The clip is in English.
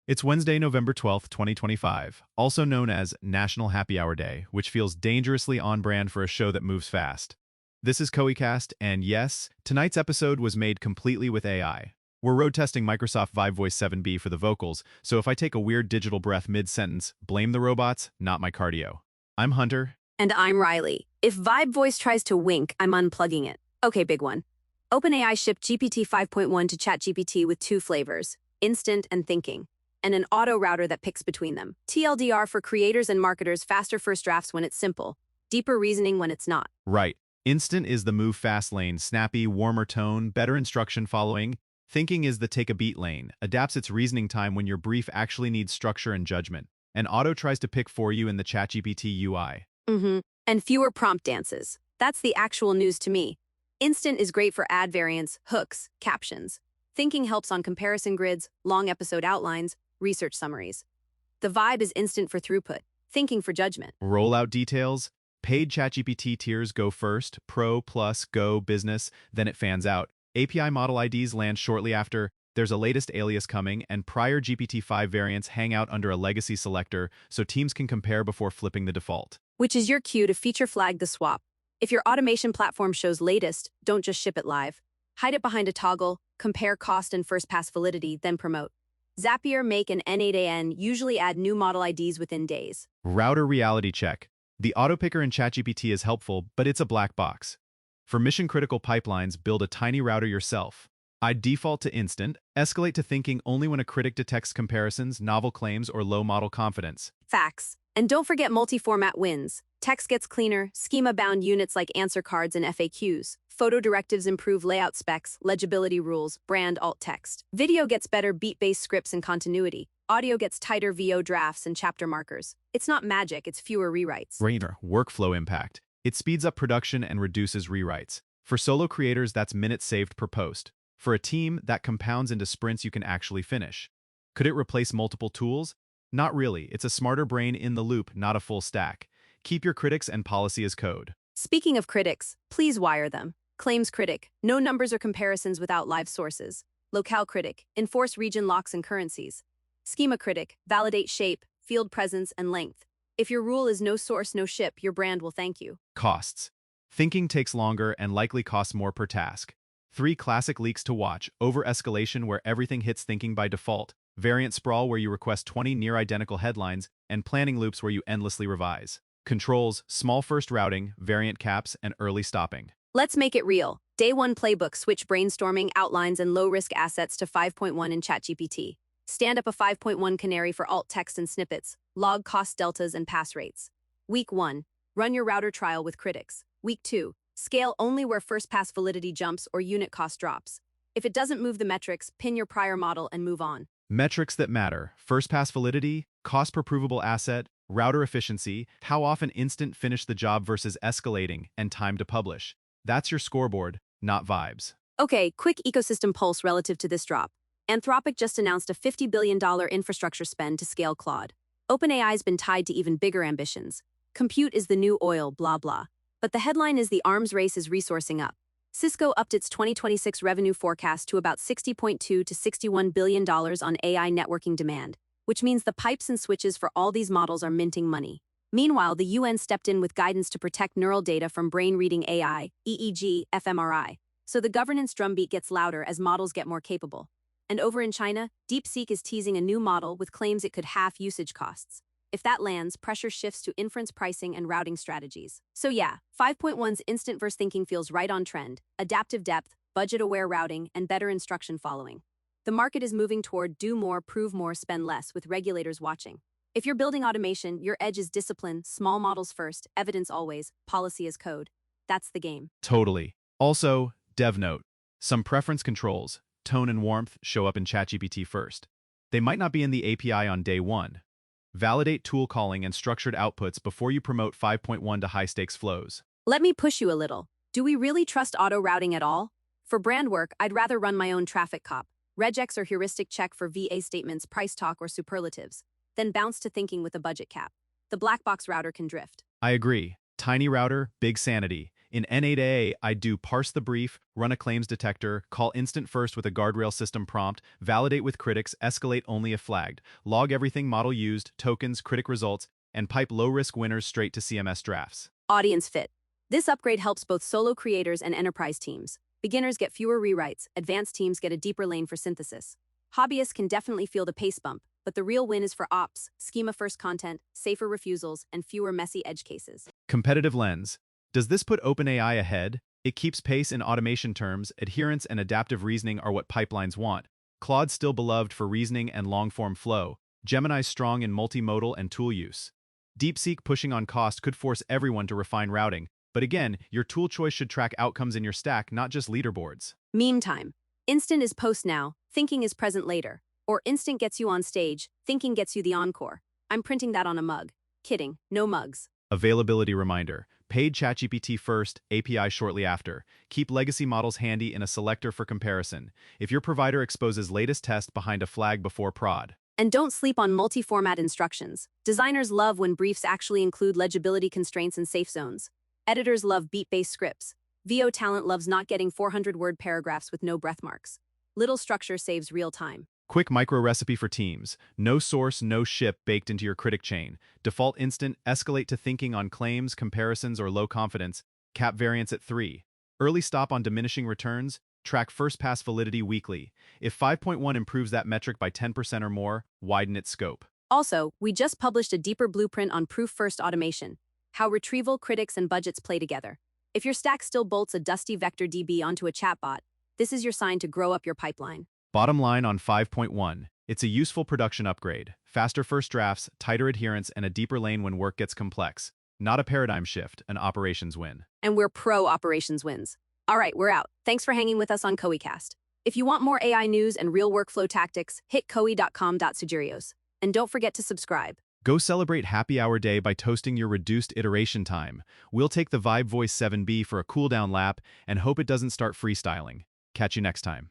It's Wednesday, November 12th, 2025, also known as National Happy Hour Day, which feels dangerously on brand for a show that moves fast. This is KoiCast, and yes, tonight's episode was made completely with AI. We're road testing Microsoft Vibe Voice 7B for the vocals, so if I take a weird digital breath mid-sentence, blame the robots, not my cardio. I'm Hunter. And I'm Riley. If Vibe Voice tries to wink, I'm unplugging it. Okay, big one. OpenAI shipped GPT 5.1 to ChatGPT with two flavors, instant and thinking, and an auto router that picks between them. TLDR for creators and marketers, faster first drafts when it's simple, deeper reasoning when it's not. Right. Instant is the move fast lane, snappy, warmer tone, better instruction following. Thinking is the take a beat lane, adapts its reasoning time when your brief actually needs structure and judgment. And auto tries to pick for you in the ChatGPT UI. And fewer prompt dances. That's the actual news to me. Instant is great for ad variants, hooks, captions. Thinking helps on comparison grids, long episode outlines, research summaries. The Vibe is instant for throughput, thinking for judgment. Rollout details. Paid ChatGPT tiers go first, Pro, Plus, Go, Business, then it fans out. API model IDs land shortly after. There's a latest alias coming, and prior GPT-5 variants hang out under a legacy selector so teams can compare before flipping the default. Which is your cue to feature flag the swap. If your automation platform shows latest, don't just ship it live. Hide it behind a toggle, compare cost and first-pass validity, then promote. Zapier, Make, and N8AN usually add new model IDs within days. Router reality check. The autopicker in ChatGPT is helpful, but it's a black box. For mission-critical pipelines, build a tiny router yourself. I'd default to instant, escalate to thinking only when a critic detects comparisons, novel claims, or low model confidence. Facts. And don't forget multi-format wins. Text gets cleaner, schema-bound units like answer cards and FAQs. Photo directives improve layout specs, legibility rules, brand alt text. Video gets better beat-based scripts and continuity. Audio gets tighter VO drafts and chapter markers. It's not magic, it's fewer rewrites. Brainer, workflow impact. It speeds up production and reduces rewrites. For solo creators, that's minutes saved per post. For a team, that compounds into sprints you can actually finish. Could it replace multiple tools? Not really. It's a smarter brain in the loop, not a full stack. Keep your critics and policy as code. Speaking of critics, please wire them. Claims critic, no numbers or comparisons without live sources. Locale critic, enforce region locks and currencies. Schema critic, validate shape, field presence, and length. If your rule is no source, no ship, your brand will thank you. Costs. Thinking takes longer and likely costs more per task. 3 classic leaks to watch: over-escalation where everything hits thinking by default, variant sprawl where you request 20 near-identical headlines, and planning loops where you endlessly revise. Controls, small first routing, variant caps, and early stopping. Let's make it real. Day 1 playbook, switch brainstorming, outlines, and low-risk assets to 5.1 in ChatGPT. Stand up a 5.1 canary for alt text and snippets, log cost deltas and pass rates. Week 1, run your router trial with critics. Week 2, scale only where first-pass validity jumps or unit cost drops. If it doesn't move the metrics, pin your prior model and move on. Metrics that matter: first-pass validity, cost per provable asset, router efficiency, how often instant finish the job versus escalating, and time to publish. That's your scoreboard, not vibes. Okay, quick ecosystem pulse relative to this drop. Anthropic just announced a $50 billion infrastructure spend to scale Claude. OpenAI's been tied to even bigger ambitions. Compute is the new oil, blah blah. But the headline is the arms race is resourcing up. Cisco upped its 2026 revenue forecast to about $60.2 to $61 billion on AI networking demand, which means the pipes and switches for all these models are minting money. Meanwhile, the UN stepped in with guidance to protect neural data from brain-reading AI, EEG, fMRI. So the governance drumbeat gets louder as models get more capable. And over in China, DeepSeek is teasing a new model with claims it could halve usage costs. If that lands, pressure shifts to inference pricing and routing strategies. So yeah, 5.1's instant verse thinking feels right on trend: adaptive depth, budget-aware routing, and better instruction following. The market is moving toward do more, prove more, spend less, with regulators watching. If you're building automation, your edge is discipline, small models first, evidence always, policy as code. That's the game. Totally. Also, dev note: some preference controls, tone and warmth, show up in ChatGPT first. They might not be in the API on day 1. Validate tool calling and structured outputs before you promote 5.1 to high-stakes flows. Let me push you a little. Do we really trust auto-routing at all? For brand work, I'd rather run my own traffic cop, regex or heuristic check for VA statements, price talk, or superlatives, then bounce to thinking with a budget cap. The black box router can drift. I agree. Tiny router, big sanity. In N8A, I'd do parse the brief, run a claims detector, call instant first with a guardrail system prompt, validate with critics, escalate only if flagged, log everything model used, tokens, critic results, and pipe low-risk winners straight to CMS drafts. Audience fit. This upgrade helps both solo creators and enterprise teams. Beginners get fewer rewrites, advanced teams get a deeper lane for synthesis. Hobbyists can definitely feel the pace bump, but the real win is for ops, schema-first content, safer refusals, and fewer messy edge cases. Competitive lens. Does this put OpenAI ahead? It keeps pace in automation terms, adherence and adaptive reasoning are what pipelines want. Claude's still beloved for reasoning and long-form flow. Gemini's strong in multimodal and tool use. DeepSeek pushing on cost could force everyone to refine routing, but again, your tool choice should track outcomes in your stack, not just leaderboards. Meme time. Instant is post now, thinking is present later. Or instant gets you on stage, thinking gets you the encore. I'm printing that on a mug. Kidding, no mugs. Availability reminder. Paid ChatGPT first, API shortly after. Keep legacy models handy in a selector for comparison. If your provider exposes latest test behind a flag before prod. And don't sleep on multi-format instructions. Designers love when briefs actually include legibility constraints and safe zones. Editors love beat-based scripts. VO talent loves not getting 400-word paragraphs with no breath marks. Little structure saves real time. Quick micro recipe for teams. No source, no ship baked into your critic chain. Default instant, escalate to thinking on claims, comparisons, or low confidence. Cap variance at 3. Early stop on diminishing returns. Track first pass validity weekly. If 5.1 improves that metric by 10% or more, widen its scope. Also, we just published a deeper blueprint on proof-first automation, how retrieval, critics, and budgets play together. If your stack still bolts a dusty vector DB onto a chatbot, this is your sign to grow up your pipeline. Bottom line on 5.1. It's a useful production upgrade. Faster first drafts, tighter adherence, and a deeper lane when work gets complex. Not a paradigm shift, an operations win. And we're pro operations wins. All right, we're out. Thanks for hanging with us on CoeCast. If you want more AI news and real workflow tactics, hit coe.com.sugerios. And don't forget to subscribe. Go celebrate Happy Hour Day by toasting your reduced iteration time. We'll take the Vibe Voice 7B for a cooldown lap and hope it doesn't start freestyling. Catch you next time.